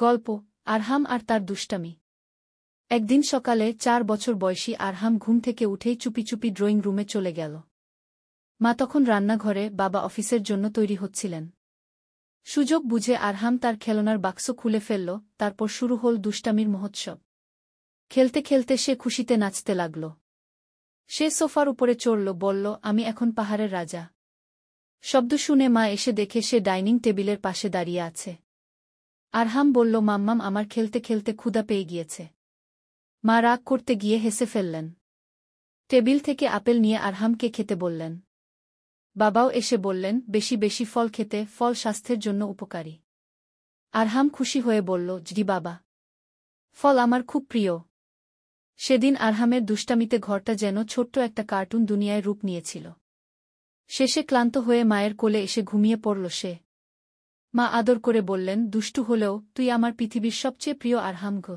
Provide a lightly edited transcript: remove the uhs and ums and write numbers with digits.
গল্প আরহাম আর তার দুষ্টামি। একদিন সকালে ৪ বছর বয়সী আরহাম ঘুম থেকে উঠেই চুপি চুপি ড্রয়িং রুমে চলে গেল। মা তখন রান্নাঘরে, বাবা অফিসের জন্য তৈরি হচ্ছিলেন। সুযোগ বুঝে আরহাম তার খেলনার বাক্স খুলে ফেলল, তারপর শুরু হল দুষ্টামির মহোৎসব। খেলতে খেলতে সে খুশিতে নাচতে লাগল। সে সোফার উপরে চড়ল, বলল, আমি এখন পাহাড়ের রাজা। শব্দ শুনে মা এসে দেখে সে ডাইনিং টেবিলের পাশে দাঁড়িয়ে আছে। আরহাম বলল, মাম্মাম, আমার খেলতে খেলতে ক্ষুধা পেয়ে গিয়েছে। মা রাগ করতে গিয়ে হেসে ফেললেন। টেবিল থেকে আপেল নিয়ে আরহামকে খেতে বললেন। বাবাও এসে বললেন, বেশি বেশি ফল খেতে, ফল স্বাস্থ্যের জন্য উপকারী। আরহাম খুশি হয়ে বলল, জি বাবা, ফল আমার খুব প্রিয়। সেদিন আরহামের দুষ্টামিতে ঘরটা যেন ছোট্ট একটা কার্টুন দুনিয়ায় রূপ নিয়েছিল। শেষে ক্লান্ত হয়ে মায়ের কোলে এসে ঘুমিয়ে পড়ল সে। মা আদর করে বললেন, দুষ্টু হলেও তুই আমার পৃথিবীর সবচেয়ে প্রিয় আরহাম গো।